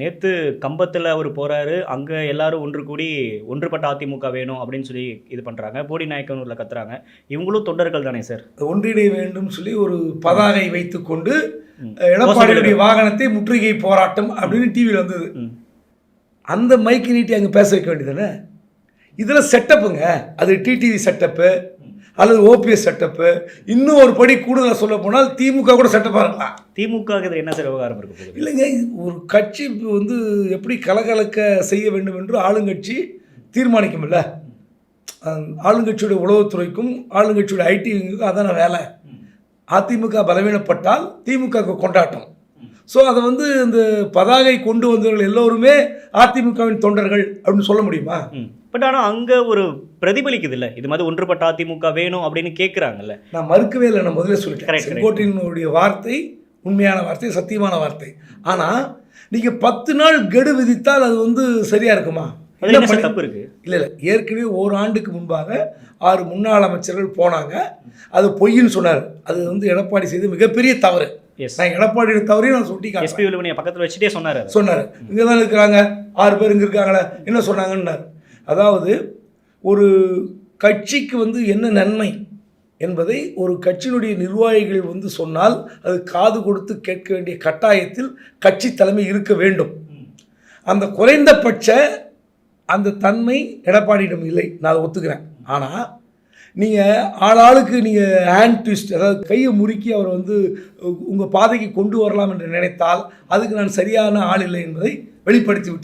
நேத்து கம்பத்துல அவரு போறாரு. அங்க எல்லாரும் ஒன்று கூடி ஒன்றுபட்ட அதிமுக வேணும் அப்படின்னு சொல்லி இது பண்றாங்க. போடி நாயக்கனூர்ல கத்துறாங்க. இவங்களும் தொண்டர்கள் தானே சார்? ஒன்றிணைய வேண்டும் சொல்லி ஒரு பதாகை வைத்துக்கொண்டு ம். எடப்பாடியுடைய வாகனத்தை முற்றுகை போராட்டம் அப்படின்னு டிவியில் வந்தது. ம். அந்த மைக்கு நீட்டி அங்கே பேச வைக்க வேண்டியதானே. இதில் செட்டப்புங்க, அது டிடிவி செட்டப்பு அல்லது ஓபிஎஸ் செட்டப்பு. இன்னும் ஒரு படி கூடுதலாக சொல்ல போனால் திமுக கூட செட்டப்பாக இருக்கலாம். திமுக இது என்ன சார் விவகாரம் இருக்க போகுது? இல்லைங்க, ஒரு கட்சி வந்து எப்படி கலகலக்க செய்ய வேண்டும் என்று ஆளுங்கட்சி தீர்மானிக்கும்ல. ஆளுங்கட்சியுடைய உளவுத்துறைக்கும் ஆளுங்கட்சியுடைய ஐடிக்கும் அதான வேலை. அதிமுக பலவீனப்பட்டால் திமுக கொண்டாட்டம். ஸோ அதை வந்து இந்த பதாகை கொண்டு வந்தவர்கள் எல்லோருமே அதிமுகவின் தொண்டர்கள் அப்படின்னு சொல்ல முடியுமா? பட் ஆனால் அங்கே ஒரு பிரதிபலிக்குது இல்லை, இது மாதிரி ஒன்றுபட்ட அதிமுக வேணும் அப்படின்னு கேட்குறாங்கல்ல. நான் மறுக்கவே இல்லை, நான் முதல்ல சொல்லிட்டேன். Correct. செங்கோட்டையினுடைய வார்த்தை உண்மையான வார்த்தை, சத்தியமான வார்த்தை. ஆனால் நீங்கள் 10 நாள் கெடு விதித்தால் அது வந்து சரியாக இருக்குமா? அதுல என்ன சார் தப்பு இருக்கு? இல்லை இல்லை, ஏற்கனவே ஓராண்டுக்கு முன்பாக 6 முன்னாள் அமைச்சர்கள் போனாங்க. அது பொய்ன்னு சொன்னார். அது வந்து எடப்பாடி செய்த மிகப்பெரிய தவறு. நான் எடப்பாடியோட தவறையும் நான் சுட்டி எஸ்பி வேலுமணியை பக்கத்தில் வச்சுட்டே சொன்னார். இங்கே தான் இருக்கிறாங்க, 6 பேர் இங்கே இருக்காங்களே, என்ன சொன்னாங்கன்னார். அதாவது ஒரு கட்சிக்கு வந்து என்ன நன்மை என்பதை ஒரு கட்சியினுடைய நிர்வாகிகள் வந்து சொன்னால் அது காது கொடுத்து கேட்க வேண்டிய கட்டாயத்தில் கட்சி தலைமை இருக்க வேண்டும். அந்த குறைந்தபட்ச அந்த தன்மை எடப்பாடியிடம் இல்லை, நான் அதை ஒத்துக்கிறேன். ஆனால் நீங்கள் ஆளாளுக்கு நீங்கள் ஹேண்ட் ட்விஸ்ட், அதாவது கையை முறுக்கி அவரை வந்து உங்கள் பாதைக்கு கொண்டு வரலாம் என்று நினைத்தால் அதுக்கு நான் சரியான ஆள் இல்லை என்பதை வெளிப்படுத்தி விட்டேன்.